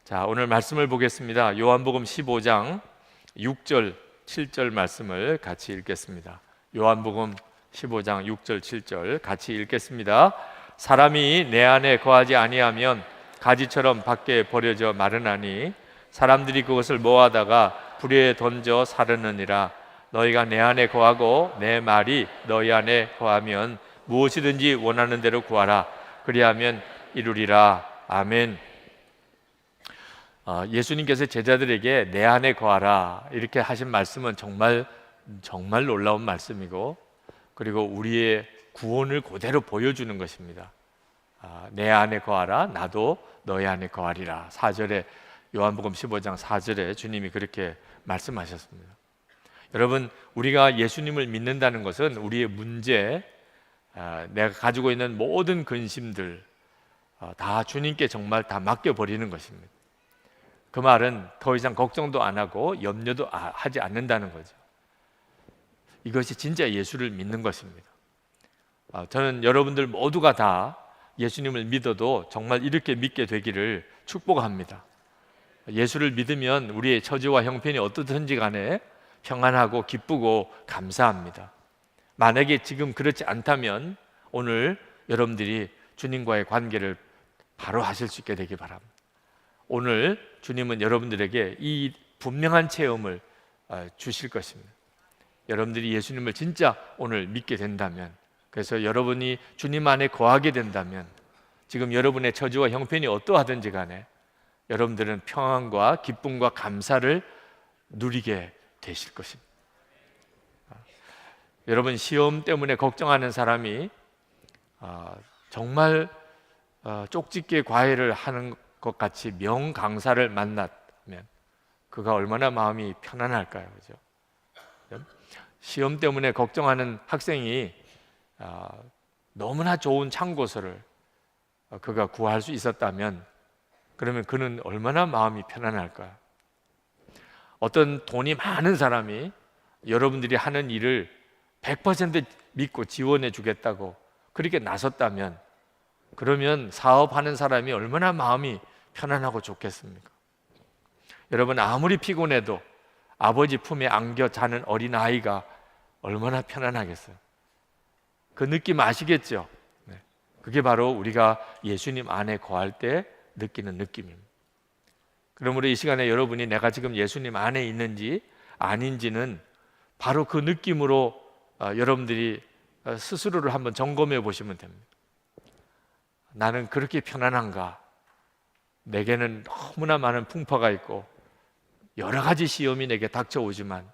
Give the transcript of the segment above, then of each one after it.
자, 오늘 말씀을 보겠습니다. 요한복음 15장 6절, 7절 말씀을 같이 읽겠습니다. 요한복음 15장 6절, 7절 같이 읽겠습니다. 사람이 내 안에 거하지 아니하면 가지처럼 밖에 버려져 마르나니 사람들이 그것을 모아다가 불에 던져 사르느니라. 너희가 내 안에 거하고 내 말이 너희 안에 거하면 무엇이든지 원하는 대로 구하라. 그리하면 이루리라. 아멘. 예수님께서 제자들에게 내 안에 거하라 이렇게 하신 말씀은 정말 놀라운 말씀이고, 그리고 우리의 구원을 그대로 보여주는 것입니다. 내 안에 거하라, 나도 너희 안에 거하리라. 4절에, 요한복음 15장 4절에 주님이 그렇게 말씀하셨습니다. 여러분, 우리가 예수님을 믿는다는 것은 우리의 문제, 내가 가지고 있는 모든 근심들 다 주님께 정말 다 맡겨버리는 것입니다. 그 말은 더 이상 걱정도 안 하고 염려도 하지 않는다는 거죠. 이것이 진짜 예수를 믿는 것입니다. 저는 여러분들 모두가 다 예수님을 믿어도 정말 이렇게 믿게 되기를 축복합니다. 예수를 믿으면 우리의 처지와 형편이 어떻든지 간에 평안하고 기쁘고 감사합니다. 만약에 지금 그렇지 않다면 오늘 여러분들이 주님과의 관계를 바로 하실 수 있게 되기 바랍니다. 오늘 주님은 여러분들에게 이 분명한 체험을 주실 것입니다. 여러분들이 예수님을 진짜 오늘 믿게 된다면, 그래서 여러분이 주님 안에 거하게 된다면 지금 여러분의 처지와 형편이 어떠하든지 간에 여러분들은 평안과 기쁨과 감사를 누리게 되실 것입니다. 여러분, 시험 때문에 걱정하는 사람이 정말 쪽집게 과외를 하는 것 같이 명강사를 만났면 그가 얼마나 마음이 편안할까요? 그죠? 시험 때문에 걱정하는 학생이 너무나 좋은 참고서를 그가 구할 수 있었다면 그러면 그는 얼마나 마음이 편안할까요? 어떤 돈이 많은 사람이 여러분들이 하는 일을 100% 믿고 지원해 주겠다고 그렇게 나섰다면 그러면 사업하는 사람이 얼마나 마음이 편안하고 좋겠습니까? 여러분, 아무리 피곤해도 아버지 품에 안겨 자는 어린아이가 얼마나 편안하겠어요? 그 느낌 아시겠죠? 네. 그게 바로 우리가 예수님 안에 거할 때 느끼는 느낌입니다. 그러므로 이 시간에 여러분이 내가 지금 예수님 안에 있는지 아닌지는 바로 그 느낌으로 여러분들이 스스로를 한번 점검해 보시면 됩니다. 나는 그렇게 편안한가? 내게는 너무나 많은 풍파가 있고 여러 가지 시험이 내게 닥쳐오지만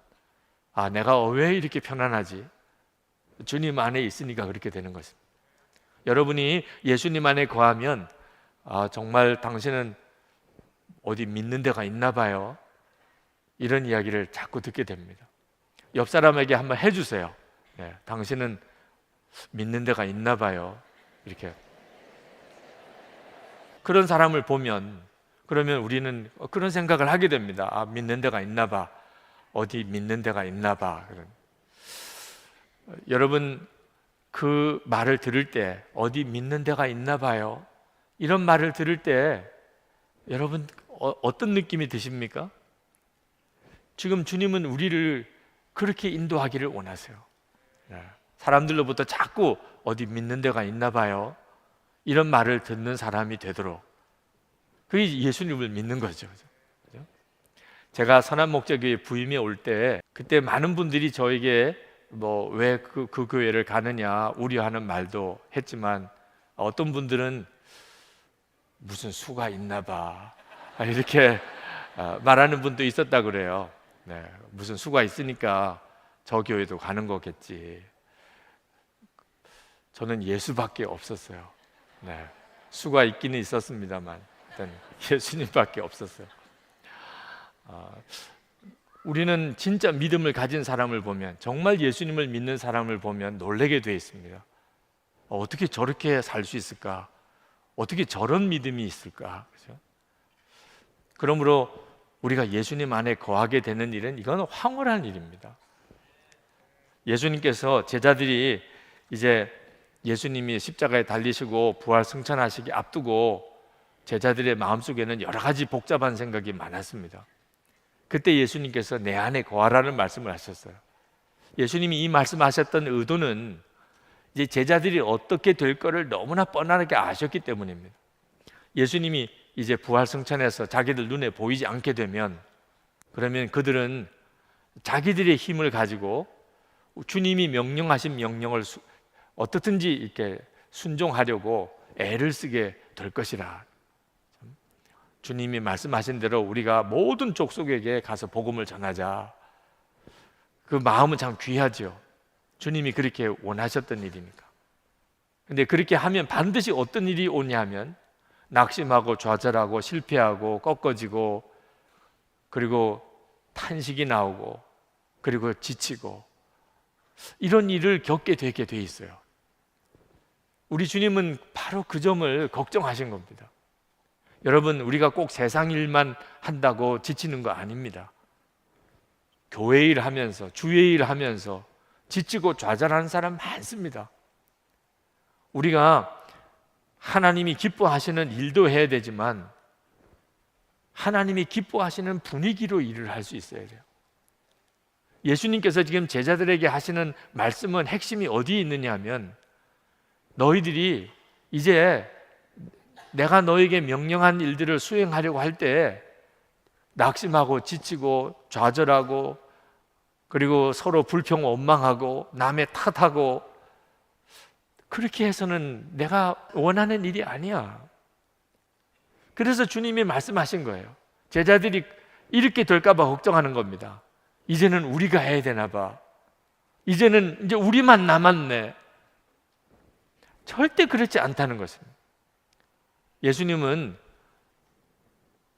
내가 왜 이렇게 편안하지? 주님 안에 있으니까 그렇게 되는 것입니다. 여러분이 예수님 안에 거하면 정말 당신은 어디 믿는 데가 있나 봐요. 이런 이야기를 자꾸 듣게 됩니다. 옆 사람에게 한번 해주세요. 네, 당신은 믿는 데가 있나 봐요. 이렇게. 그런 사람을 보면 그러면 우리는 그런 생각을 하게 됩니다. 믿는 데가 있나 봐. 어디 믿는 데가 있나 봐. 여러분, 그 말을 들을 때 어디 믿는 데가 있나 봐요. 이런 말을 들을 때 여러분 어떤 느낌이 드십니까? 지금 주님은 우리를 그렇게 인도하기를 원하세요. 사람들로부터 자꾸 어디 믿는 데가 있나 봐요. 이런 말을 듣는 사람이 되도록, 그게 예수님을 믿는 거죠. 그죠? 제가 선한목자교회 부임에 올 때 그때 많은 분들이 저에게 왜 그 교회를 가느냐 우려하는 말도 했지만 어떤 분들은 무슨 수가 있나 봐 이렇게 말하는 분도 있었다 그래요. 네, 무슨 수가 있으니까 저 교회도 가는 거겠지. 저는 예수밖에 없었어요. 네, 수가 있기는 있었습니다만 일단 예수님밖에 없었어요. 우리는 진짜 믿음을 가진 사람을 보면, 정말 예수님을 믿는 사람을 보면 놀라게 되어 있습니다. 어떻게 저렇게 살 수 있을까? 어떻게 저런 믿음이 있을까? 그렇죠? 그러므로 우리가 예수님 안에 거하게 되는 일은 이건 황홀한 일입니다. 예수님께서 제자들이 이제 예수님이 십자가에 달리시고 부활 승천하시기 앞두고 제자들의 마음속에는 여러 가지 복잡한 생각이 많았습니다. 그때 예수님께서 내 안에 거하라는 말씀을 하셨어요. 예수님이 이 말씀하셨던 의도는 이제 제자들이 어떻게 될 거를 너무나 뻔하게 아셨기 때문입니다. 예수님이 이제 부활승천해서 자기들 눈에 보이지 않게 되면, 그러면 그들은 자기들의 힘을 가지고 주님이 명령하신 명령을 어떻든지 이렇게 순종하려고 애를 쓰게 될 것이라. 주님이 말씀하신 대로 우리가 모든 족속에게 가서 복음을 전하자. 그 마음은 참 귀하죠. 주님이 그렇게 원하셨던 일이니까. 근데 그렇게 하면 반드시 어떤 일이 오냐면 낙심하고 좌절하고 실패하고 꺾어지고, 그리고 탄식이 나오고, 그리고 지치고, 이런 일을 겪게 되게 돼 있어요. 우리 주님은 바로 그 점을 걱정하신 겁니다. 여러분, 우리가 꼭 세상 일만 한다고 지치는 거 아닙니다. 교회 일 하면서, 주의 일 하면서 지치고 좌절하는 사람 많습니다. 우리가 하나님이 기뻐하시는 일도 해야 되지만 하나님이 기뻐하시는 분위기로 일을 할 수 있어야 돼요. 예수님께서 지금 제자들에게 하시는 말씀은 핵심이 어디에 있느냐 하면, 너희들이 이제 내가 너에게 명령한 일들을 수행하려고 할 때 낙심하고 지치고 좌절하고, 그리고 서로 불평 원망하고 남의 탓하고, 그렇게 해서는 내가 원하는 일이 아니야. 그래서 주님이 말씀하신 거예요. 제자들이 이렇게 될까 봐 걱정하는 겁니다. 이제는 우리가 해야 되나 봐. 이제는 이제 우리만 남았네. 절대 그렇지 않다는 것입니다.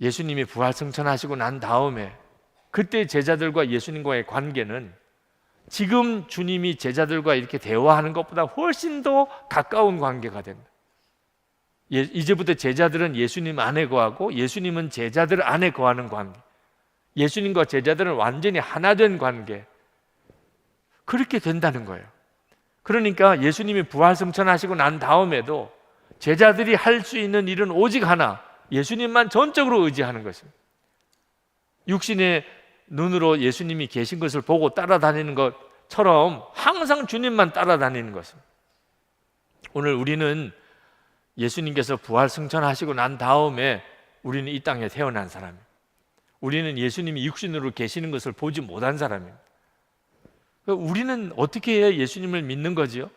예수님이 부활승천하시고 난 다음에 그때 제자들과 예수님과의 관계는 지금 주님이 제자들과 이렇게 대화하는 것보다 훨씬 더 가까운 관계가 됩니다. 이제부터 제자들은 예수님 안에 거하고 예수님은 제자들 안에 거하는 관계, 예수님과 제자들은 완전히 하나 된 관계, 그렇게 된다는 거예요. 그러니까 예수님이 부활승천하시고 난 다음에도 제자들이 할 수 있는 일은 오직 하나, 예수님만 전적으로 의지하는 것입니다. 육신의 눈으로 예수님이 계신 것을 보고 따라다니는 것처럼 항상 주님만 따라다니는 것입니다. 오늘 우리는 예수님께서 부활승천하시고 난 다음에 우리는 이 땅에 태어난 사람이에요. 우리는 예수님이 육신으로 계시는 것을 보지 못한 사람이에요. 우리는 어떻게 해야 예수님을 믿는 거지요?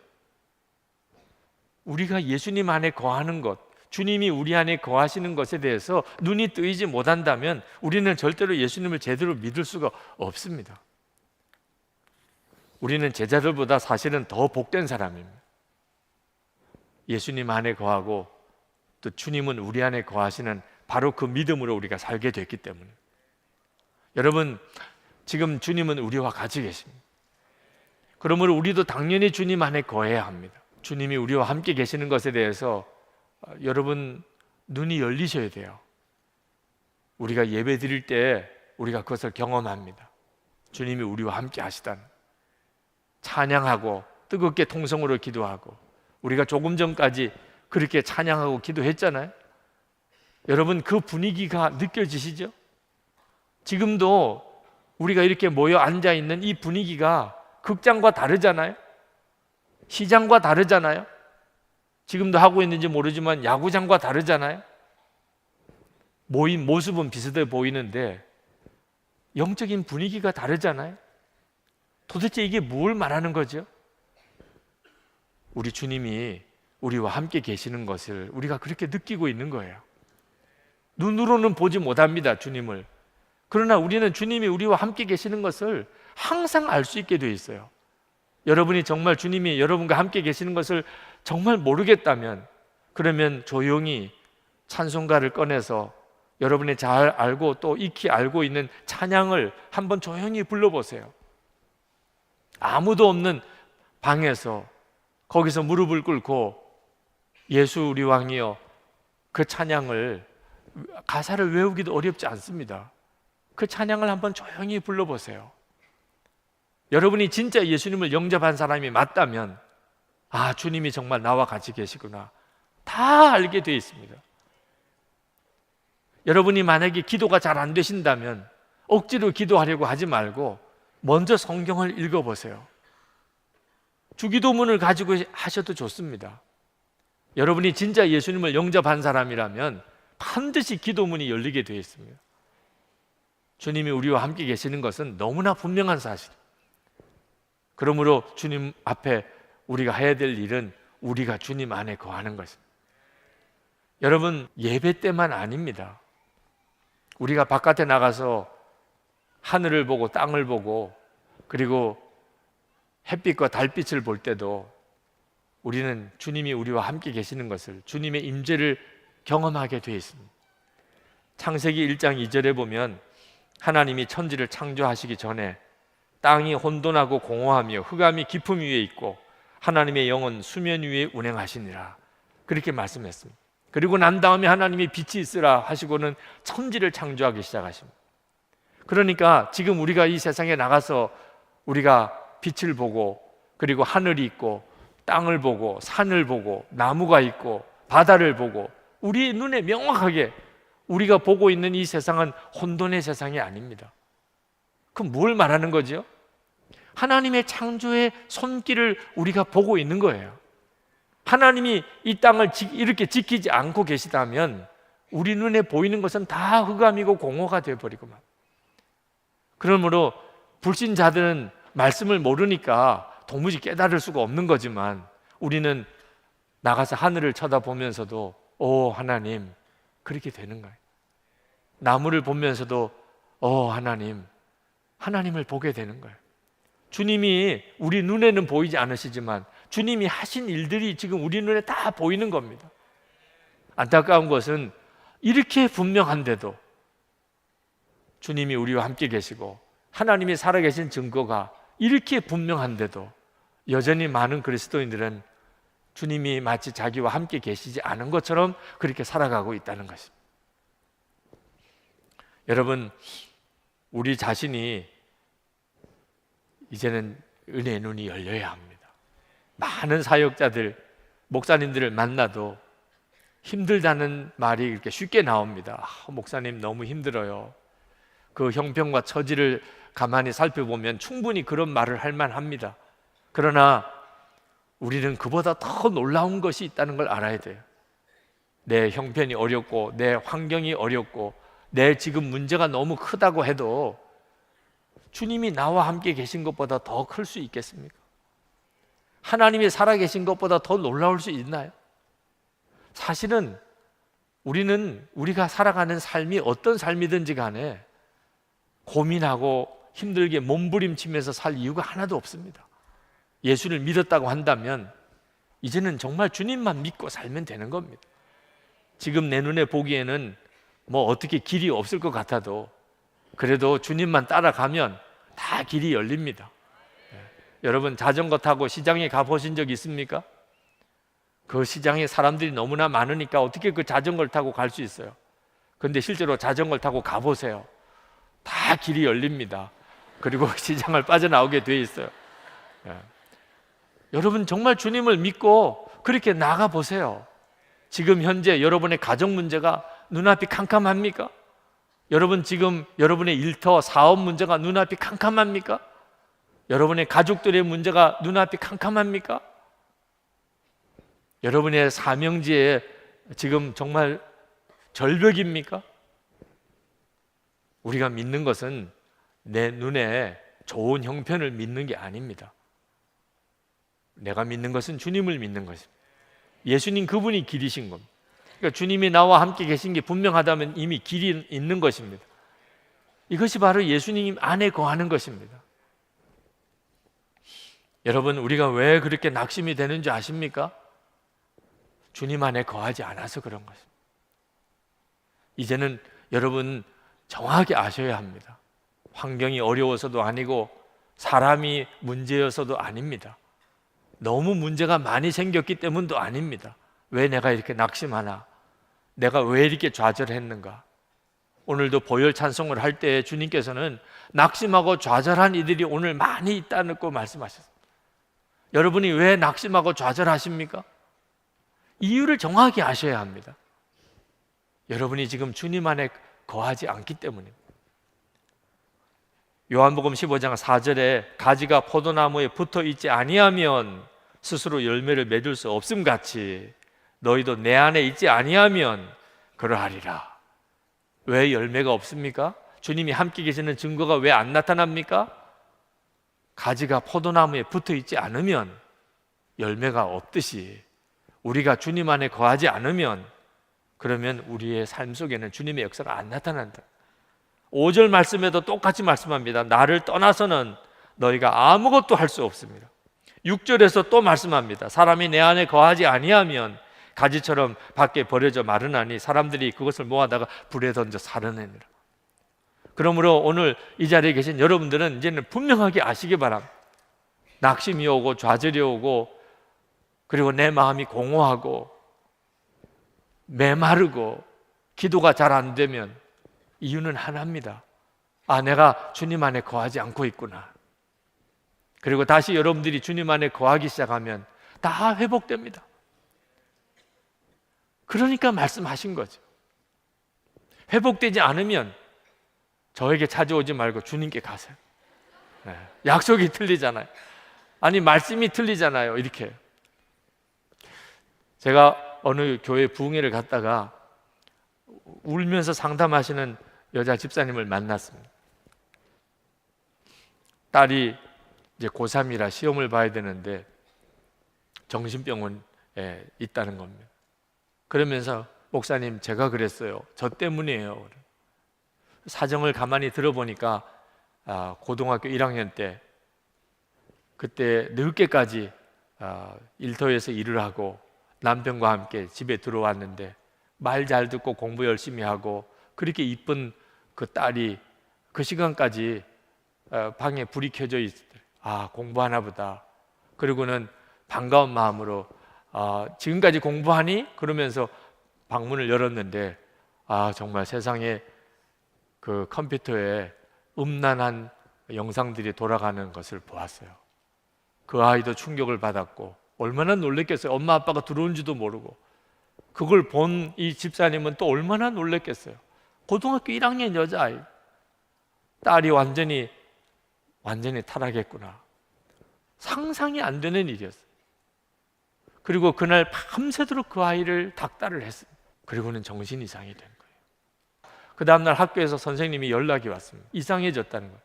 우리가 예수님 안에 거하는 것, 주님이 우리 안에 거하시는 것에 대해서 눈이 뜨이지 못한다면 우리는 절대로 예수님을 제대로 믿을 수가 없습니다. 우리는 제자들보다 사실은 더 복된 사람입니다. 예수님 안에 거하고 또 주님은 우리 안에 거하시는 바로 그 믿음으로 우리가 살게 됐기 때문에. 여러분, 지금 주님은 우리와 같이 계십니다. 그러므로 우리도 당연히 주님 안에 거해야 합니다. 주님이 우리와 함께 계시는 것에 대해서 여러분 눈이 열리셔야 돼요. 우리가 예배 드릴 때 우리가 그것을 경험합니다. 주님이 우리와 함께 하시다는, 찬양하고 뜨겁게 통성으로 기도하고, 우리가 조금 전까지 그렇게 찬양하고 기도했잖아요. 여러분 그 분위기가 느껴지시죠? 지금도 우리가 이렇게 모여 앉아 있는 이 분위기가 극장과 다르잖아요. 시장과 다르잖아요. 지금도 하고 있는지 모르지만 야구장과 다르잖아요. 모인 모습은 비슷해 보이는데 영적인 분위기가 다르잖아요. 도대체 이게 뭘 말하는 거죠? 우리 주님이 우리와 함께 계시는 것을 우리가 그렇게 느끼고 있는 거예요. 눈으로는 보지 못합니다, 주님을. 그러나 우리는 주님이 우리와 함께 계시는 것을 항상 알 수 있게 되어 있어요. 여러분이 정말 주님이 여러분과 함께 계시는 것을 정말 모르겠다면, 그러면 조용히 찬송가를 꺼내서 여러분이 잘 알고 또 익히 알고 있는 찬양을 한번 조용히 불러보세요. 아무도 없는 방에서 거기서 무릎을 꿇고 예수 우리 왕이여, 그 찬양을, 가사를 외우기도 어렵지 않습니다. 그 찬양을 한번 조용히 불러보세요. 여러분이 진짜 예수님을 영접한 사람이 맞다면, 아, 주님이 정말 나와 같이 계시구나, 다 알게 되어 있습니다. 여러분이 만약에 기도가 잘 안 되신다면 억지로 기도하려고 하지 말고 먼저 성경을 읽어보세요. 주기도문을 가지고 하셔도 좋습니다. 여러분이 진짜 예수님을 영접한 사람이라면 반드시 기도문이 열리게 되어 있습니다. 주님이 우리와 함께 계시는 것은 너무나 분명한 사실입니다. 그러므로 주님 앞에 우리가 해야 될 일은 우리가 주님 안에 거하는 것입니다. 여러분, 예배 때만 아닙니다. 우리가 바깥에 나가서 하늘을 보고 땅을 보고 그리고 햇빛과 달빛을 볼 때도 우리는 주님이 우리와 함께 계시는 것을, 주님의 임재를 경험하게 되어 있습니다. 창세기 1장 2절에 보면 하나님이 천지를 창조하시기 전에 땅이 혼돈하고 공허하며 흑암이 깊음 위에 있고 하나님의 영은 수면 위에 운행하시니라, 그렇게 말씀했습니다. 그리고 난 다음에 하나님이 빛이 있으라 하시고는 천지를 창조하기 시작하십니다. 그러니까 지금 우리가 이 세상에 나가서 우리가 빛을 보고 그리고 하늘이 있고 땅을 보고 산을 보고 나무가 있고 바다를 보고 우리 눈에 명확하게 우리가 보고 있는 이 세상은 혼돈의 세상이 아닙니다. 그럼 뭘 말하는 거죠? 하나님의 창조의 손길을 우리가 보고 있는 거예요. 하나님이 이 땅을 이렇게 지키지 않고 계시다면 우리 눈에 보이는 것은 다 흑암이고 공허가 되어버리고만. 그러므로 불신자들은 말씀을 모르니까 도무지 깨달을 수가 없는 거지만 우리는 나가서 하늘을 쳐다보면서도 오 하나님, 그렇게 되는 거예요. 나무를 보면서도 오 하나님, 하나님을 보게 되는 거예요. 주님이 우리 눈에는 보이지 않으시지만 주님이 하신 일들이 지금 우리 눈에 다 보이는 겁니다. 안타까운 것은 이렇게 분명한데도 주님이 우리와 함께 계시고 하나님이 살아계신 증거가 이렇게 분명한데도 여전히 많은 그리스도인들은 주님이 마치 자기와 함께 계시지 않은 것처럼 그렇게 살아가고 있다는 것입니다. 여러분, 우리 자신이 이제는 은혜의 눈이 열려야 합니다. 많은 사역자들, 목사님들을 만나도 힘들다는 말이 이렇게 쉽게 나옵니다. 목사님 너무 힘들어요. 그 형편과 처지를 가만히 살펴보면 충분히 그런 말을 할 만합니다. 그러나 우리는 그보다 더 놀라운 것이 있다는 걸 알아야 돼요. 내 형편이 어렵고 내 환경이 어렵고 내 지금 문제가 너무 크다고 해도 주님이 나와 함께 계신 것보다 더 클 수 있겠습니까? 하나님이 살아계신 것보다 더 놀라울 수 있나요? 사실은 우리가 살아가는 삶이 어떤 삶이든지 간에 고민하고 힘들게 몸부림치면서 살 이유가 하나도 없습니다. 예수를 믿었다고 한다면 이제는 정말 주님만 믿고 살면 되는 겁니다. 지금 내 눈에 보기에는 뭐 어떻게 길이 없을 것 같아도 그래도 주님만 따라가면 다 길이 열립니다. 여러분, 자전거 타고 시장에 가보신 적 있습니까? 그 시장에 사람들이 너무나 많으니까 어떻게 그 자전거를 타고 갈 수 있어요? 그런데 실제로 자전거를 타고 가보세요. 다 길이 열립니다. 그리고 시장을 빠져나오게 돼 있어요. 여러분, 정말 주님을 믿고 그렇게 나가보세요. 지금 현재 여러분의 가정 문제가 눈앞이 캄캄합니까? 여러분, 지금 여러분의 일터, 사업 문제가 눈앞이 캄캄합니까? 여러분의 가족들의 문제가 눈앞이 캄캄합니까? 여러분의 사명지에 지금 정말 절벽입니까? 우리가 믿는 것은 내 눈에 좋은 형편을 믿는 게 아닙니다. 내가 믿는 것은 주님을 믿는 것입니다. 예수님 그분이 길이신 겁니다. 그러니까 주님이 나와 함께 계신 게 분명하다면 이미 길이 있는 것입니다. 이것이 바로 예수님 안에 거하는 것입니다. 여러분, 우리가 왜 그렇게 낙심이 되는 줄 아십니까? 주님 안에 거하지 않아서 그런 것입니다. 이제는 여러분 정확히 아셔야 합니다. 환경이 어려워서도 아니고 사람이 문제여서도 아닙니다. 너무 문제가 많이 생겼기 때문도 아닙니다. 왜 내가 이렇게 낙심하나? 내가 왜 이렇게 좌절했는가? 오늘도 보혈 찬송을 할 때 주님께서는 낙심하고 좌절한 이들이 오늘 많이 있다고 말씀하셨습니다. 여러분이 왜 낙심하고 좌절하십니까? 이유를 정확히 아셔야 합니다. 여러분이 지금 주님 안에 거하지 않기 때문입니다. 요한복음 15장 4절에 가지가 포도나무에 붙어 있지 아니하면 스스로 열매를 맺을 수 없음 같이 너희도 내 안에 있지 아니하면 그러하리라. 왜 열매가 없습니까? 주님이 함께 계시는 증거가 왜 안 나타납니까? 가지가 포도나무에 붙어 있지 않으면 열매가 없듯이 우리가 주님 안에 거하지 않으면 그러면 우리의 삶 속에는 주님의 역사가 안 나타난다. 5절 말씀에도 똑같이 말씀합니다. 나를 떠나서는 너희가 아무것도 할 수 없습니다. 6절에서 또 말씀합니다. 사람이 내 안에 거하지 아니하면 가지처럼 밖에 버려져 마르나니 사람들이 그것을 모아다가 불에 던져 사르느니라. 그러므로 오늘 이 자리에 계신 여러분들은 이제는 분명하게 아시기 바랍니다. 낙심이 오고 좌절이 오고 그리고 내 마음이 공허하고 메마르고 기도가 잘 안 되면 이유는 하나입니다. 아, 내가 주님 안에 거하지 않고 있구나. 그리고 다시 여러분들이 주님 안에 거하기 시작하면 다 회복됩니다. 그러니까 말씀하신 거죠. 회복되지 않으면 저에게 찾아오지 말고 주님께 가세요. 네. 약속이 틀리잖아요. 아니 말씀이 틀리잖아요. 이렇게 제가 어느 교회 부흥회를 갔다가 울면서 상담하시는 여자 집사님을 만났습니다. 딸이 이제 고3이라 시험을 봐야 되는데 정신병원에 있다는 겁니다. 그러면서 목사님 제가 그랬어요. 저 때문이에요. 사정을 가만히 들어보니까 고등학교 1학년 때 그때 늦게까지 일터에서 일을 하고 남편과 함께 집에 들어왔는데 말 잘 듣고 공부 열심히 하고 그렇게 이쁜 그 딸이 그 시간까지 방에 불이 켜져 있더래요. 아, 공부하나 보다. 그리고는 반가운 마음으로 지금까지 공부하니? 그러면서 방문을 열었는데 정말 세상에 그 컴퓨터에 음란한 영상들이 돌아가는 것을 보았어요. 그 아이도 충격을 받았고 얼마나 놀랬겠어요. 엄마 아빠가 들어온지도 모르고. 그걸 본 이 집사님은 또 얼마나 놀랬겠어요. 고등학교 1학년 여자아이. 딸이 완전히 타락했구나. 상상이 안 되는 일이었어요. 그리고 그날 밤새도록 그 아이를 닥달을 했습니다. 그리고는 정신 이상이 된 거예요. 그 다음날 학교에서 선생님이 연락이 왔습니다. 이상해졌다는 거예요.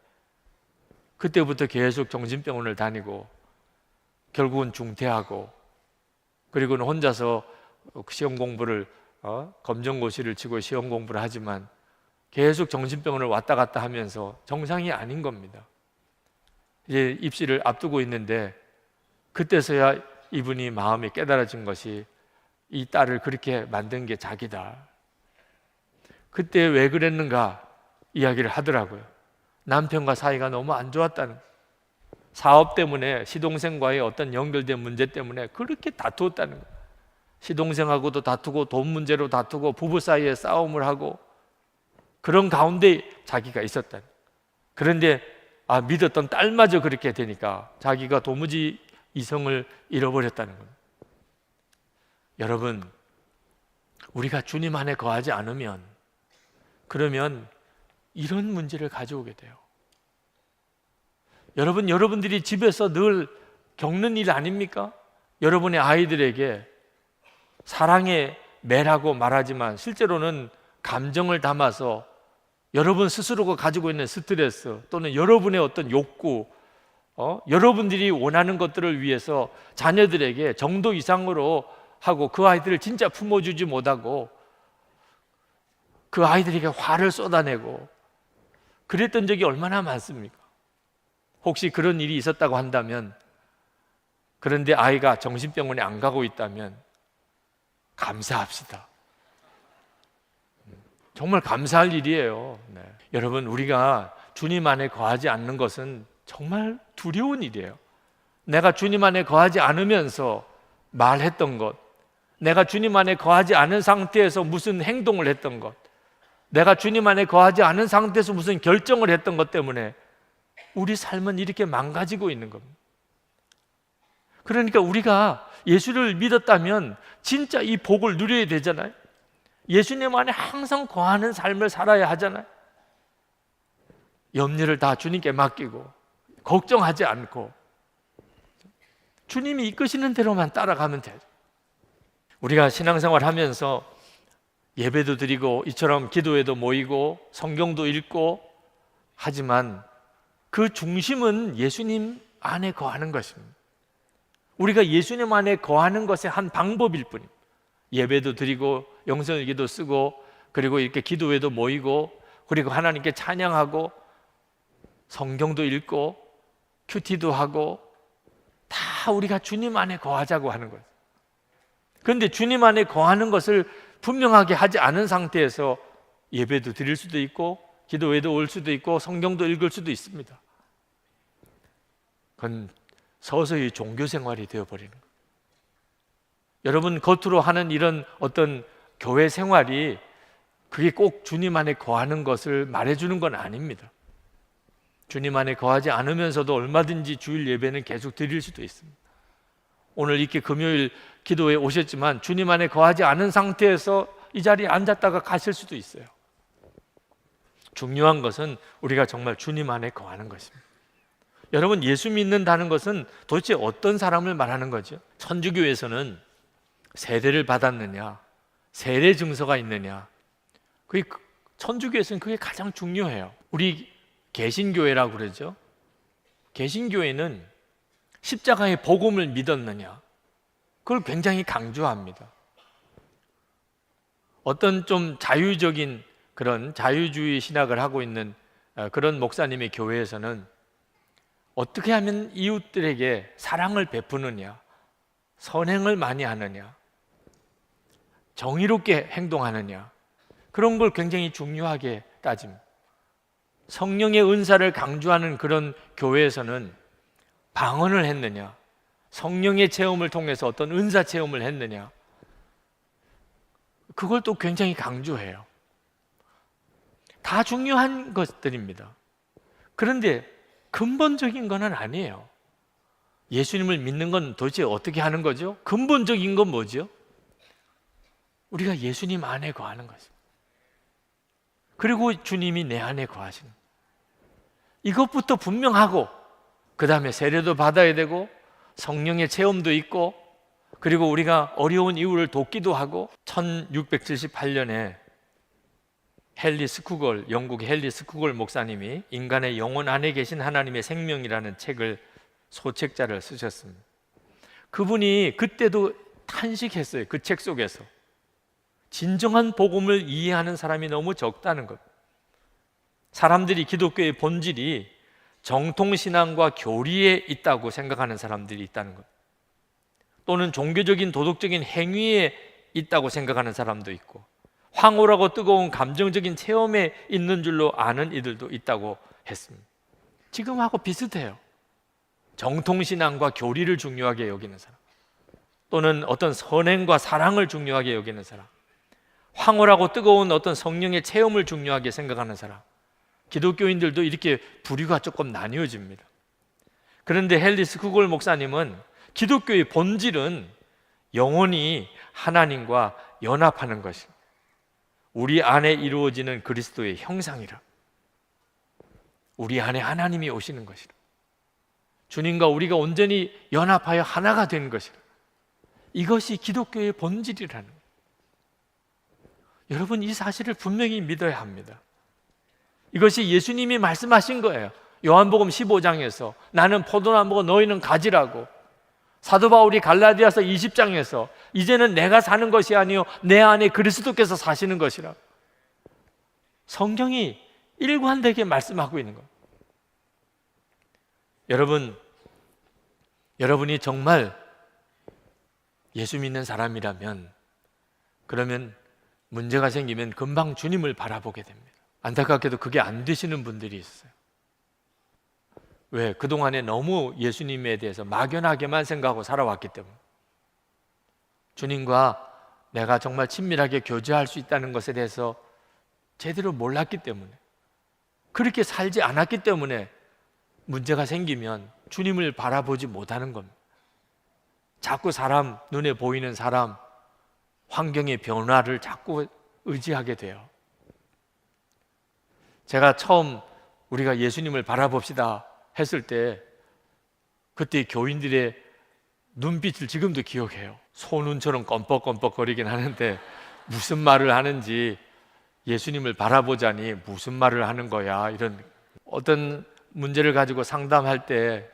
그때부터 계속 정신병원을 다니고 결국은 중퇴하고 그리고는 혼자서 시험 공부를 검정고시를 치고 시험 공부를 하지만 계속 정신병원을 왔다 갔다 하면서 정상이 아닌 겁니다. 이제 입시를 앞두고 있는데 그때서야 이분이 마음이 깨달아진 것이 이 딸을 그렇게 만든 게 자기다. 그때 왜 그랬는가 이야기를 하더라고요. 남편과 사이가 너무 안 좋았다는, 사업 때문에 시동생과의 어떤 연결된 문제 때문에 그렇게 다투었다는 거예요. 시동생하고도 다투고 돈 문제로 다투고 부부 사이에 싸움을 하고 그런 가운데 자기가 있었다는 거예요. 그런데 믿었던 딸마저 그렇게 되니까 자기가 도무지 이성을 잃어버렸다는 겁니다. 여러분, 우리가 주님 안에 거하지 않으면 그러면 이런 문제를 가져오게 돼요. 여러분들이 집에서 늘 겪는 일 아닙니까? 여러분의 아이들에게 사랑의 매라고 말하지만 실제로는 감정을 담아서 여러분 스스로가 가지고 있는 스트레스 또는 여러분의 어떤 욕구, 여러분들이 원하는 것들을 위해서 자녀들에게 정도 이상으로 하고 그 아이들을 진짜 품어주지 못하고 그 아이들에게 화를 쏟아내고 그랬던 적이 얼마나 많습니까? 혹시 그런 일이 있었다고 한다면, 그런데 아이가 정신병원에 안 가고 있다면 감사합시다. 정말 감사할 일이에요. 네. 여러분, 우리가 주님 안에 거하지 않는 것은 정말 두려운 일이에요. 내가 주님 안에 거하지 않으면서 말했던 것, 내가 주님 안에 거하지 않은 상태에서 무슨 행동을 했던 것, 내가 주님 안에 거하지 않은 상태에서 무슨 결정을 했던 것 때문에 우리 삶은 이렇게 망가지고 있는 겁니다. 그러니까 우리가 예수를 믿었다면 진짜 이 복을 누려야 되잖아요. 예수님 안에 항상 거하는 삶을 살아야 하잖아요. 염려를 다 주님께 맡기고 걱정하지 않고 주님이 이끄시는 대로만 따라가면 돼요. 우리가 신앙생활 하면서 예배도 드리고 이처럼 기도회도 모이고 성경도 읽고 하지만 그 중심은 예수님 안에 거하는 것입니다. 우리가 예수님 안에 거하는 것의 한 방법일 뿐입니다. 예배도 드리고 영성일기도 쓰고 그리고 이렇게 기도회도 모이고 그리고 하나님께 찬양하고 성경도 읽고 큐티도 하고 다 우리가 주님 안에 거하자고 하는 거예요. 그런데 주님 안에 거하는 것을 분명하게 하지 않은 상태에서 예배도 드릴 수도 있고 기도회도 올 수도 있고 성경도 읽을 수도 있습니다. 그건 서서히 종교 생활이 되어버리는 거예요. 여러분 겉으로 하는 이런 어떤 교회 생활이 그게 꼭 주님 안에 거하는 것을 말해주는 건 아닙니다. 주님 안에 거하지 않으면서도 얼마든지 주일 예배는 계속 드릴 수도 있습니다. 오늘 이렇게 금요일 기도에 오셨지만 주님 안에 거하지 않은 상태에서 이 자리에 앉았다가 가실 수도 있어요. 중요한 것은 우리가 정말 주님 안에 거하는 것입니다. 여러분 예수 믿는다는 것은 도대체 어떤 사람을 말하는 거죠? 천주교에서는 세례를 받았느냐, 세례 증서가 있느냐, 그게 천주교에서는 그게 가장 중요해요. 우리 개신교회라고 그러죠. 개신교회는 십자가의 복음을 믿었느냐, 그걸 굉장히 강조합니다. 어떤 좀 자유적인 그런 자유주의 신학을 하고 있는 그런 목사님의 교회에서는 어떻게 하면 이웃들에게 사랑을 베푸느냐, 선행을 많이 하느냐, 정의롭게 행동하느냐, 그런 걸 굉장히 중요하게 따집니다. 성령의 은사를 강조하는 그런 교회에서는 방언을 했느냐, 성령의 체험을 통해서 어떤 은사 체험을 했느냐, 그걸 또 굉장히 강조해요. 다 중요한 것들입니다. 그런데 근본적인 건 아니에요. 예수님을 믿는 건 도대체 어떻게 하는 거죠? 근본적인 건 뭐죠? 우리가 예수님 안에 거하는 것입니다. 그리고 주님이 내 안에 거하시는 거예요. 이것부터 분명하고 그 다음에 세례도 받아야 되고 성령의 체험도 있고 그리고 우리가 어려운 이웃을 돕기도 하고 1678년에 헨리 스쿠걸, 영국의 헨리 스쿠걸 목사님이 인간의 영혼 안에 계신 하나님의 생명이라는 책을 소책자를 쓰셨습니다. 그분이 그때도 탄식했어요. 그 책 속에서 진정한 복음을 이해하는 사람이 너무 적다는 것. 사람들이 기독교의 본질이 정통신앙과 교리에 있다고 생각하는 사람들이 있다는 것, 또는 종교적인 도덕적인 행위에 있다고 생각하는 사람도 있고 황홀하고 뜨거운 감정적인 체험에 있는 줄로 아는 이들도 있다고 했습니다. 지금하고 비슷해요. 정통신앙과 교리를 중요하게 여기는 사람, 또는 어떤 선행과 사랑을 중요하게 여기는 사람, 황홀하고 뜨거운 어떤 성령의 체험을 중요하게 생각하는 사람, 기독교인들도 이렇게 부류가 조금 나뉘어집니다. 그런데 헨리 스쿠걸 목사님은 기독교의 본질은 영원히 하나님과 연합하는 것입니다. 우리 안에 이루어지는 그리스도의 형상이라, 우리 안에 하나님이 오시는 것이라, 주님과 우리가 온전히 연합하여 하나가 되는 것이라, 이것이 기독교의 본질이라는 거예요. 여러분 이 사실을 분명히 믿어야 합니다. 이것이 예수님이 말씀하신 거예요. 요한복음 15장에서 나는 포도나무고 너희는 가지라고, 사도 바울이 갈라디아서 20장에서 이제는 내가 사는 것이 아니요 내 안에 그리스도께서 사시는 것이라, 성경이 일관되게 말씀하고 있는 거예요. 여러분이 정말 예수 믿는 사람이라면 그러면 문제가 생기면 금방 주님을 바라보게 됩니다. 안타깝게도 그게 안 되시는 분들이 있어요. 왜? 그동안에 너무 예수님에 대해서 막연하게만 생각하고 살아왔기 때문에, 주님과 내가 정말 친밀하게 교제할 수 있다는 것에 대해서 제대로 몰랐기 때문에, 그렇게 살지 않았기 때문에 문제가 생기면 주님을 바라보지 못하는 겁니다. 자꾸 사람, 눈에 보이는 사람, 환경의 변화를 자꾸 의지하게 돼요. 제가 처음 우리가 예수님을 바라봅시다 했을 때 그때 교인들의 눈빛을 지금도 기억해요. 소눈처럼 껌뻑껌뻑거리긴 하는데 무슨 말을 하는지, 예수님을 바라보자니 무슨 말을 하는 거야, 이런. 어떤 문제를 가지고 상담할 때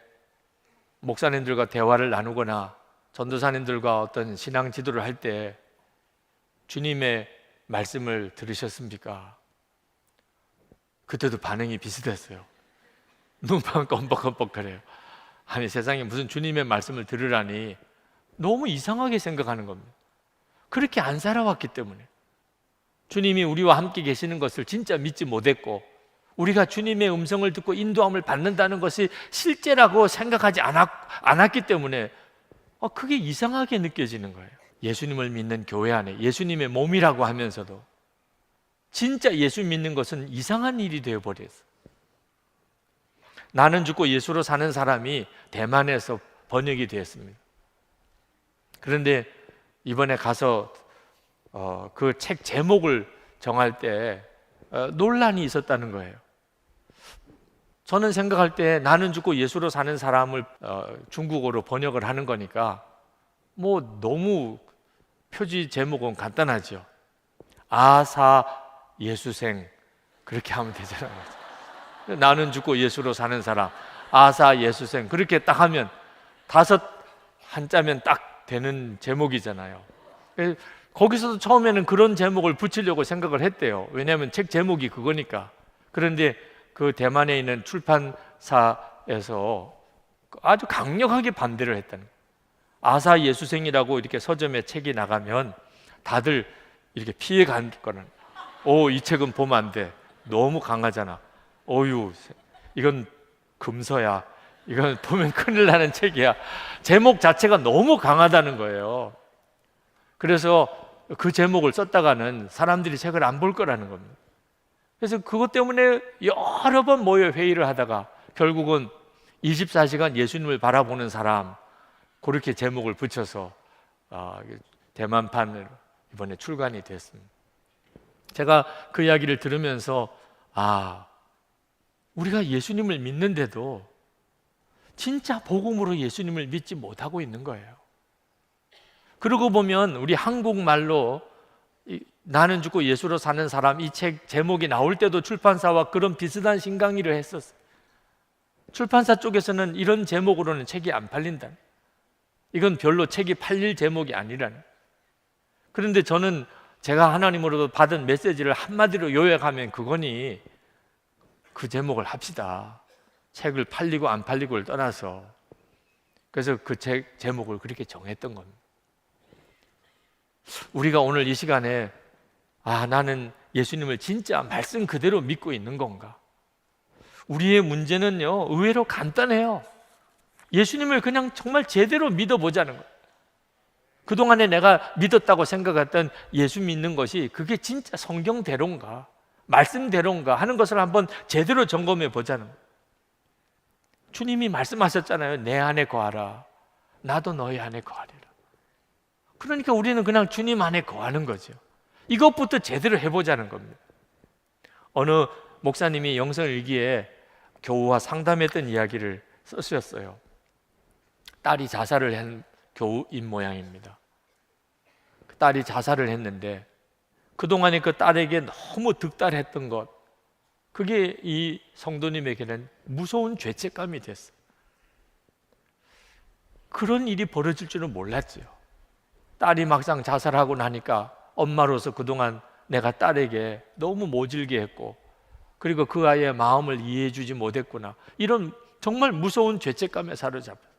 목사님들과 대화를 나누거나 전도사님들과 어떤 신앙 지도를 할 때 주님의 말씀을 들으셨습니까? 그때도 반응이 비슷했어요. 눈만 껌뻑껌뻑거려요. 아니, 세상에 무슨 주님의 말씀을 들으라니, 너무 이상하게 생각하는 겁니다. 그렇게 안 살아왔기 때문에. 주님이 우리와 함께 계시는 것을 진짜 믿지 못했고, 우리가 주님의 음성을 듣고 인도함을 받는다는 것이 실제라고 생각하지 않았기 때문에 그게 이상하게 느껴지는 거예요. 예수님을 믿는 교회 안에 예수님의 몸이라고 하면서도 진짜 예수 믿는 것은 이상한 일이 되어버렸어요. 나는 죽고 예수로 사는 사람이 대만에서 번역이 되었습니다. 그런데 이번에 가서 그 책 제목을 정할 때 논란이 있었다는 거예요. 저는 생각할 때 나는 죽고 예수로 사는 사람을 중국어로 번역을 하는 거니까 뭐 너무 표지 제목은 간단하죠. 아사 예수생, 그렇게 하면 되잖아요. 나는 죽고 예수로 사는 사람, 아사 예수생, 그렇게 딱 하면 5 한자면 딱 되는 제목이잖아요. 거기서도 처음에는 그런 제목을 붙이려고 생각을 했대요. 왜냐하면 책 제목이 그거니까. 그런데 그 대만에 있는 출판사에서 아주 강력하게 반대를 했다는 거예요. 아사 예수생이라고 이렇게 서점에 책이 나가면 다들 이렇게 피해 갈 거는, 이 책은 보면 안 돼, 너무 강하잖아, 어유 이건 금서야, 이건 보면 큰일 나는 책이야. 제목 자체가 너무 강하다는 거예요. 그래서 그 제목을 썼다가는 사람들이 책을 안 볼 거라는 겁니다. 그래서 그것 때문에 여러 번 모여 회의를 하다가 결국은 24시간 예수님을 바라보는 사람, 그렇게 제목을 붙여서 대만판으로 이번에 출간이 됐습니다. 제가 그 이야기를 들으면서 우리가 예수님을 믿는데도 진짜 복음으로 예수님을 믿지 못하고 있는 거예요. 그러고 보면 우리 한국말로 나는 죽고 예수로 사는 사람, 이 책 제목이 나올 때도 출판사와 그런 비슷한 신강의를 했었어요. 출판사 쪽에서는 이런 제목으로는 책이 안 팔린다, 이건 별로 책이 팔릴 제목이 아니라는. 그런데 저는 제가 하나님으로도 받은 메시지를 한마디로 요약하면 그거니, 그 제목을 합시다. 책을 팔리고 안 팔리고를 떠나서. 그래서 그 책 제목을 그렇게 정했던 겁니다. 우리가 오늘 이 시간에 나는 예수님을 진짜 말씀 그대로 믿고 있는 건가? 우리의 문제는요, 의외로 간단해요. 예수님을 그냥 정말 제대로 믿어보자는 거예요. 그동안에 내가 믿었다고 생각했던 예수 믿는 것이 그게 진짜 성경대로인가, 말씀대로인가 하는 것을 한번 제대로 점검해 보자는 거예요. 주님이 말씀하셨잖아요. 내 안에 거하라, 나도 너희 안에 거하리라. 그러니까 우리는 그냥 주님 안에 거하는 거죠. 이것부터 제대로 해보자는 겁니다. 어느 목사님이 영성일기에 교우와 상담했던 이야기를 쓰셨어요. 딸이 자살을 한 교우인 모양입니다. 딸이 자살을 했는데 그동안에 그 딸에게 너무 득달했던 것, 그게 이 성도님에게는 무서운 죄책감이 됐어요. 그런 일이 벌어질 줄은 몰랐죠. 딸이 막상 자살하고 나니까 엄마로서 그동안 내가 딸에게 너무 모질게 했고, 그리고 그 아이의 마음을 이해해 주지 못했구나, 이런 정말 무서운 죄책감에 사로잡혔어요.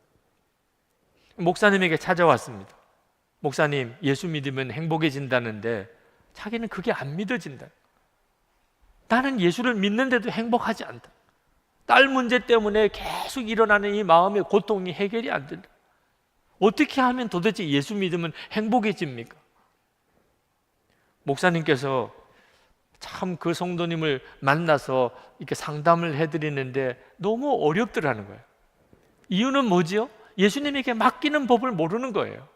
목사님에게 찾아왔습니다. 목사님, 예수 믿으면 행복해진다는데 자기는 그게 안 믿어진다. 나는 예수를 믿는데도 행복하지 않다. 딸 문제 때문에 계속 일어나는 이 마음의 고통이 해결이 안 된다. 어떻게 하면 도대체 예수 믿으면 행복해집니까? 목사님께서 참 그 성도님을 만나서 이렇게 상담을 해드리는데 너무 어렵더라는 거예요. 이유는 뭐지요? 예수님에게 맡기는 법을 모르는 거예요.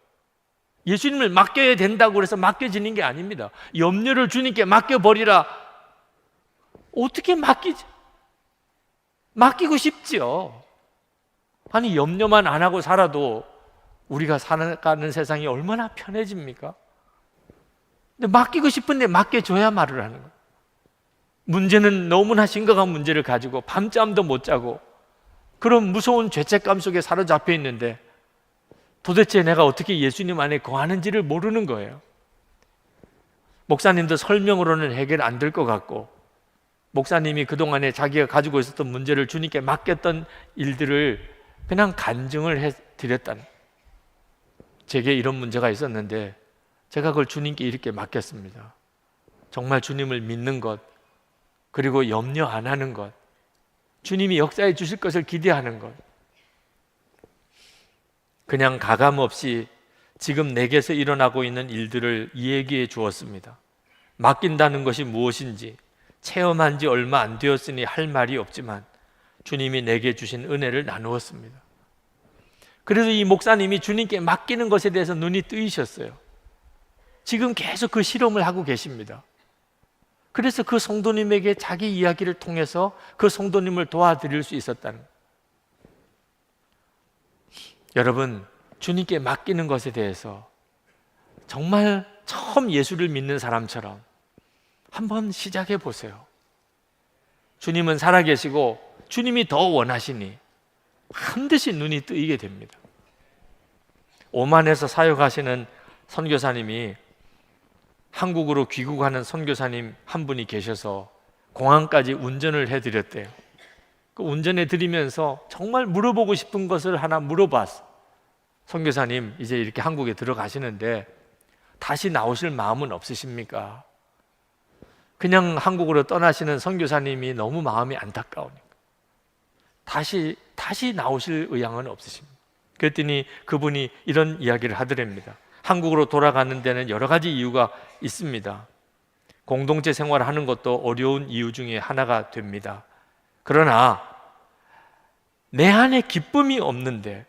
예수님을 맡겨야 된다고 해서 맡겨지는 게 아닙니다. 염려를 주님께 맡겨버리라. 어떻게 맡기지? 맡기고 싶지요. 아니, 염려만 안 하고 살아도 우리가 살아가는 세상이 얼마나 편해집니까? 근데 맡기고 싶은데 맡겨줘야 말을 하는 거예요. 문제는 너무나 심각한 문제를 가지고 밤잠도 못 자고 그런 무서운 죄책감 속에 사로잡혀 있는데 도대체 내가 어떻게 예수님 안에 거하는지를 모르는 거예요. 목사님도 설명으로는 해결 안 될 것 같고, 목사님이 그동안에 자기가 가지고 있었던 문제를 주님께 맡겼던 일들을 그냥 간증을 해드렸다는, 제게 이런 문제가 있었는데 제가 그걸 주님께 이렇게 맡겼습니다. 정말 주님을 믿는 것, 그리고 염려 안 하는 것, 주님이 역사해 주실 것을 기대하는 것, 그냥 가감없이 지금 내게서 일어나고 있는 일들을 이야기해 주었습니다. 맡긴다는 것이 무엇인지 체험한 지 얼마 안 되었으니 할 말이 없지만 주님이 내게 주신 은혜를 나누었습니다. 그래서 이 목사님이 주님께 맡기는 것에 대해서 눈이 뜨이셨어요. 지금 계속 그 실험을 하고 계십니다. 그래서 그 성도님에게 자기 이야기를 통해서 그 성도님을 도와드릴 수 있었다는 거예요. 여러분, 주님께 맡기는 것에 대해서 정말 처음 예수를 믿는 사람처럼 한번 시작해 보세요. 주님은 살아계시고 주님이 더 원하시니 반드시 눈이 뜨이게 됩니다. 오만에서 사역하시는 선교사님이 한국으로 귀국하는 선교사님 한 분이 계셔서 공항까지 운전을 해드렸대요. 그 운전해 드리면서 정말 물어보고 싶은 것을 하나 물어봤어. 선교사님, 이제 이렇게 한국에 들어가시는데 다시 나오실 마음은 없으십니까? 그냥 한국으로 떠나시는 선교사님이 너무 마음이 안타까우니까 다시 나오실 의향은 없으십니까? 그랬더니 그분이 이런 이야기를 하더랍니다. 한국으로 돌아가는 데는 여러 가지 이유가 있습니다. 공동체 생활을 하는 것도 어려운 이유 중에 하나가 됩니다. 그러나 내 안에 기쁨이 없는데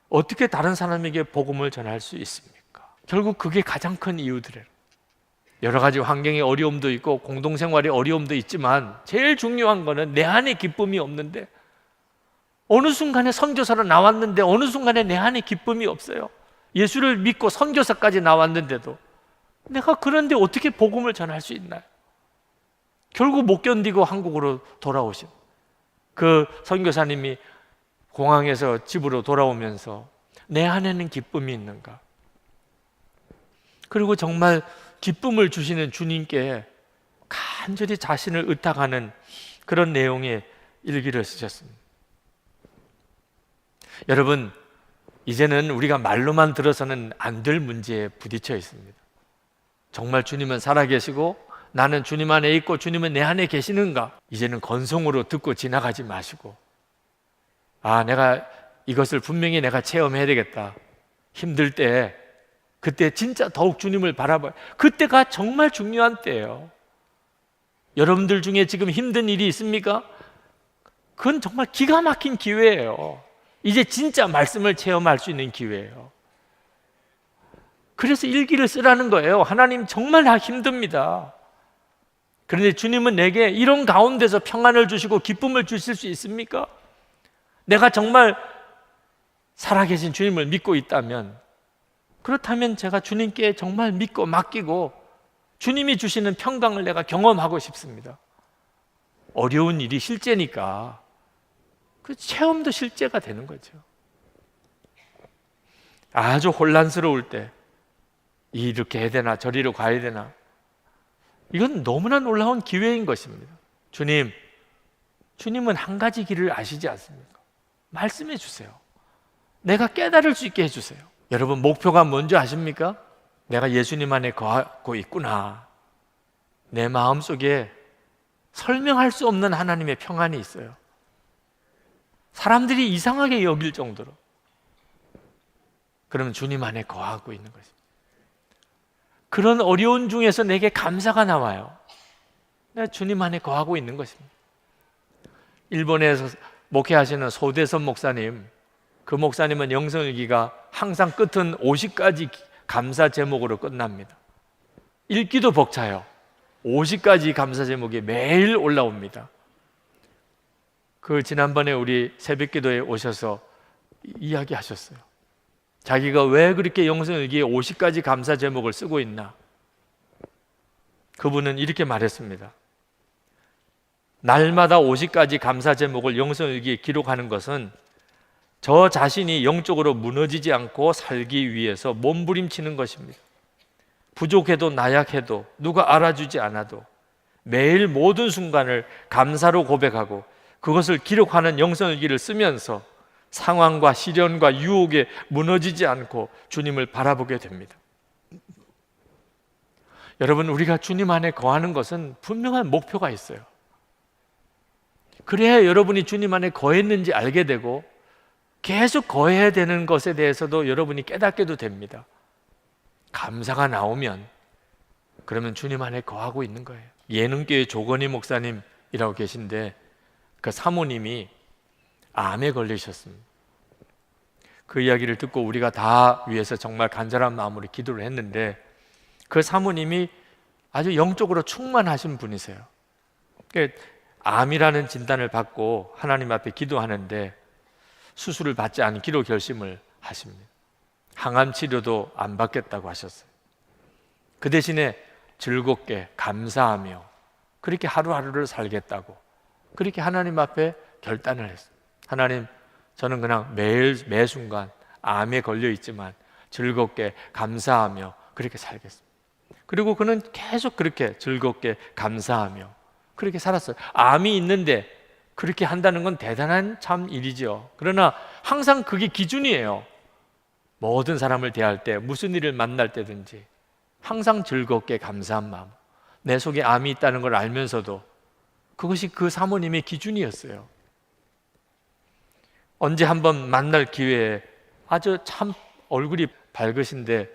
어떻게 다른 사람에게 복음을 전할 수 있습니까? 결국 그게 가장 큰 이유들이에요. 여러 가지 환경의 어려움도 있고 공동생활의 어려움도 있지만 제일 중요한 거는 내 안에 기쁨이 없는데, 어느 순간에 선교사로 나왔는데 어느 순간에 내 안에 기쁨이 없어요. 예수를 믿고 선교사까지 나왔는데도 내가 그런데 어떻게 복음을 전할 수 있나요? 결국 못 견디고 한국으로 돌아오신 그 선교사님이 공항에서 집으로 돌아오면서 내 안에는 기쁨이 있는가? 그리고 정말 기쁨을 주시는 주님께 간절히 자신을 의탁하는 그런 내용의 일기를 쓰셨습니다. 여러분, 이제는 우리가 말로만 들어서는 안 될 문제에 부딪혀 있습니다. 정말 주님은 살아계시고 나는 주님 안에 있고 주님은 내 안에 계시는가? 이제는 건성으로 듣고 지나가지 마시고, 내가 이것을 분명히 내가 체험해야 되겠다. 힘들 때, 그때 진짜 더욱 주님을 바라봐요. 그때가 정말 중요한 때예요. 여러분들 중에 지금 힘든 일이 있습니까? 그건 정말 기가 막힌 기회예요. 이제 진짜 말씀을 체험할 수 있는 기회예요. 그래서 일기를 쓰라는 거예요. 하나님, 정말 나 힘듭니다. 그런데 주님은 내게 이런 가운데서 평안을 주시고 기쁨을 주실 수 있습니까? 내가 정말 살아계신 주님을 믿고 있다면, 그렇다면 제가 주님께 정말 믿고 맡기고 주님이 주시는 평강을 내가 경험하고 싶습니다. 어려운 일이 실제니까 그 체험도 실제가 되는 거죠. 아주 혼란스러울 때 이렇게 해야 되나 저리로 가야 되나, 이건 너무나 놀라운 기회인 것입니다. 주님은 한 가지 길을 아시지 않습니까? 말씀해 주세요. 내가 깨달을 수 있게 해주세요. 여러분, 목표가 뭔지 아십니까? 내가 예수님 안에 거하고 있구나. 내 마음속에 설명할 수 없는 하나님의 평안이 있어요. 사람들이 이상하게 여길 정도로. 그러면 주님 안에 거하고 있는 것입니다. 그런 어려운 중에서 내게 감사가 나와요. 내가 주님 안에 거하고 있는 것입니다. 일본에서 목회하시는 소대선 목사님, 그 목사님은 영성일기가 항상 끝은 50까지 감사 제목으로 끝납니다. 읽기도 벅차요. 50가지 감사 제목이 매일 올라옵니다. 지난번에 우리 새벽기도에 오셔서 이야기하셨어요. 자기가 왜 그렇게 영성일기에 50가지 감사 제목을 쓰고 있나? 그분은 이렇게 말했습니다. 날마다 50가지 감사 제목을 영성일기에 기록하는 것은 저 자신이 영적으로 무너지지 않고 살기 위해서 몸부림치는 것입니다. 부족해도 나약해도 누가 알아주지 않아도 매일 모든 순간을 감사로 고백하고 그것을 기록하는 영성일기를 쓰면서 상황과 시련과 유혹에 무너지지 않고 주님을 바라보게 됩니다. 여러분, 우리가 주님 안에 거하는 것은 분명한 목표가 있어요. 그래야 여러분이 주님 안에 거했는지 알게 되고 계속 거해야 되는 것에 대해서도 여러분이 깨닫게도 됩니다. 감사가 나오면 그러면 주님 안에 거하고 있는 거예요. 예능교회 조건희 목사님이라고 계신데 그 사모님이 암에 걸리셨습니다. 그 이야기를 듣고 우리가 다 위해서 정말 간절한 마음으로 기도를 했는데 그 사모님이 아주 영적으로 충만하신 분이세요. 암이라는 진단을 받고 하나님 앞에 기도하는데 수술을 받지 않기로 결심을 하십니다. 항암 치료도 안 받겠다고 하셨어요. 그 대신에 즐겁게 감사하며 그렇게 하루하루를 살겠다고 그렇게 하나님 앞에 결단을 했어요. 하나님, 저는 그냥 매 순간 암에 걸려 있지만 즐겁게 감사하며 그렇게 살겠습니다. 그리고 그는 계속 그렇게 즐겁게 감사하며 그렇게 살았어요. 암이 있는데 그렇게 한다는 건 대단한 참 일이죠. 그러나 항상 그게 기준이에요. 모든 사람을 대할 때, 무슨 일을 만날 때든지 항상 즐겁게 감사한 마음. 내 속에 암이 있다는 걸 알면서도 그것이 그 사모님의 기준이었어요. 언제 한번 만날 기회에 아주 참 얼굴이 밝으신데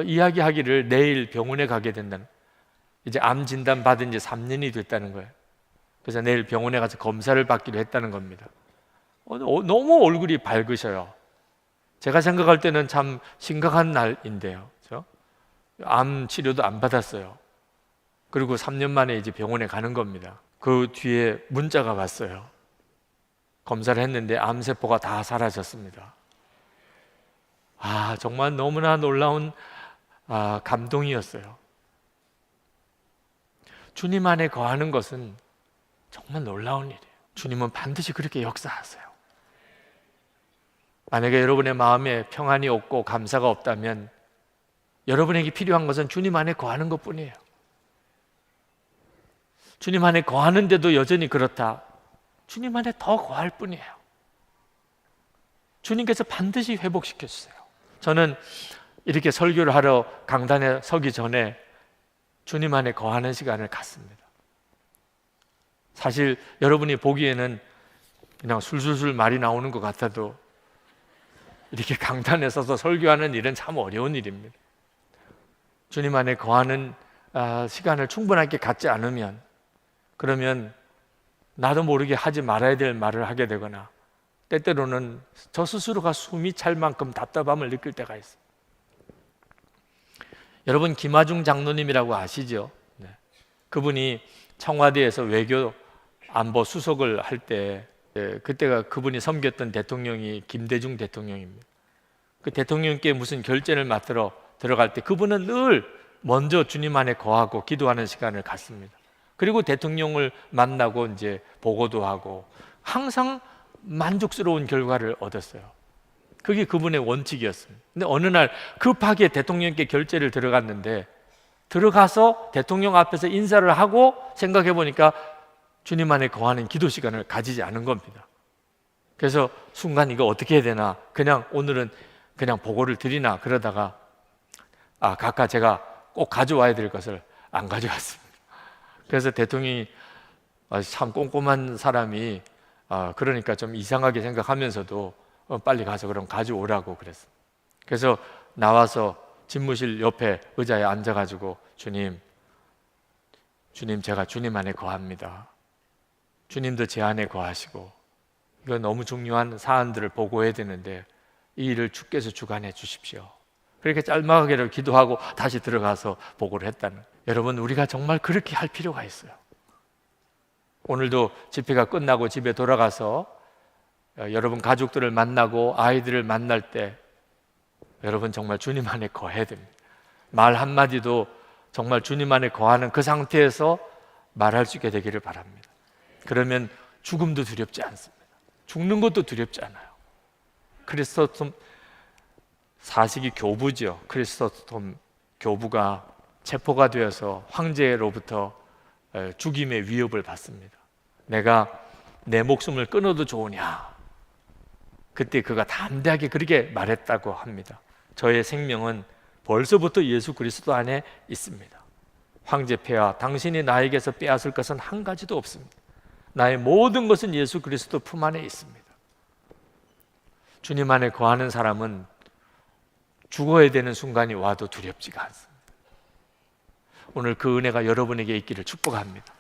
이야기하기를 내일 병원에 가게 된다는, 이제 암 진단 받은 지 3년이 됐다는 거예요. 그래서 내일 병원에 가서 검사를 받기로 했다는 겁니다. 너무 얼굴이 밝으셔요. 제가 생각할 때는 참 심각한 날인데요. 그렇죠? 암 치료도 안 받았어요. 그리고 3년 만에 이제 병원에 가는 겁니다. 그 뒤에 문자가 왔어요. 검사를 했는데 암세포가 다 사라졌습니다. 정말 너무나 놀라운 감동이었어요. 주님 안에 거하는 것은 정말 놀라운 일이에요. 주님은 반드시 그렇게 역사하세요. 만약에 여러분의 마음에 평안이 없고 감사가 없다면 여러분에게 필요한 것은 주님 안에 거하는 것뿐이에요. 주님 안에 거하는데도 여전히 그렇다. 주님 안에 더 거할 뿐이에요. 주님께서 반드시 회복시켜 주세요. 저는 이렇게 설교를 하러 강단에 서기 전에 주님 안에 거하는 시간을 갖습니다. 사실 여러분이 보기에는 그냥 술술술 말이 나오는 것 같아도 이렇게 강단에 서서 설교하는 일은 참 어려운 일입니다. 주님 안에 거하는 시간을 충분하게 갖지 않으면, 그러면 나도 모르게 하지 말아야 될 말을 하게 되거나 때때로는 저 스스로가 숨이 찰 만큼 답답함을 느낄 때가 있어요. 여러분, 김하중 장로님이라고 아시죠? 네. 그분이 청와대에서 외교 안보 수석을 할 때, 그때가 그분이 섬겼던 대통령이 김대중 대통령입니다. 그 대통령께 무슨 결전을 맡으러 들어갈 때 그분은 늘 먼저 주님 안에 거하고 기도하는 시간을 갖습니다. 그리고 대통령을 만나고 이제 보고도 하고 항상 만족스러운 결과를 얻었어요. 그게 그분의 원칙이었습니다. 근데 어느 날 급하게 대통령께 결재를 들어갔는데, 들어가서 대통령 앞에서 인사를 하고 생각해 보니까 주님 안에 거하는 기도 시간을 가지지 않은 겁니다. 그래서 순간 이거 어떻게 해야 되나, 그냥 오늘은 그냥 보고를 드리나 그러다가 각각 제가 꼭 가져와야 될 것을 안 가져왔습니다. 그래서 대통령이 참 꼼꼼한 사람이 그러니까 좀 이상하게 생각하면서도 빨리 가서 그럼 가져오라고 그랬어요. 그래서 나와서 집무실 옆에 의자에 앉아가지고 주님 제가 주님 안에 거합니다. 주님도 제 안에 거하시고 이거 너무 중요한 사안들을 보고해야 되는데 이 일을 주께서 주관해 주십시오. 그렇게 짤막하게 기도하고 다시 들어가서 보고를 했다는 거예요. 여러분, 우리가 정말 그렇게 할 필요가 있어요. 오늘도 집회가 끝나고 집에 돌아가서 여러분 가족들을 만나고 아이들을 만날 때 여러분 정말 주님 안에 거해야 됩니다. 말 한마디도 정말 주님 안에 거하는 그 상태에서 말할 수 있게 되기를 바랍니다. 그러면 죽음도 두렵지 않습니다. 죽는 것도 두렵지 않아요. 크리스토톰 사식이 교부죠. 크리스토톰 교부가 체포가 되어서 황제로부터 죽임의 위협을 받습니다. 내가 내 목숨을 끊어도 좋으냐? 그때 그가 담대하게 그렇게 말했다고 합니다. 저의 생명은 벌써부터 예수 그리스도 안에 있습니다. 황제 폐하, 당신이 나에게서 빼앗을 것은 한 가지도 없습니다. 나의 모든 것은 예수 그리스도 품 안에 있습니다. 주님 안에 거하는 사람은 죽어야 되는 순간이 와도 두렵지가 않습니다. 오늘 그 은혜가 여러분에게 있기를 축복합니다.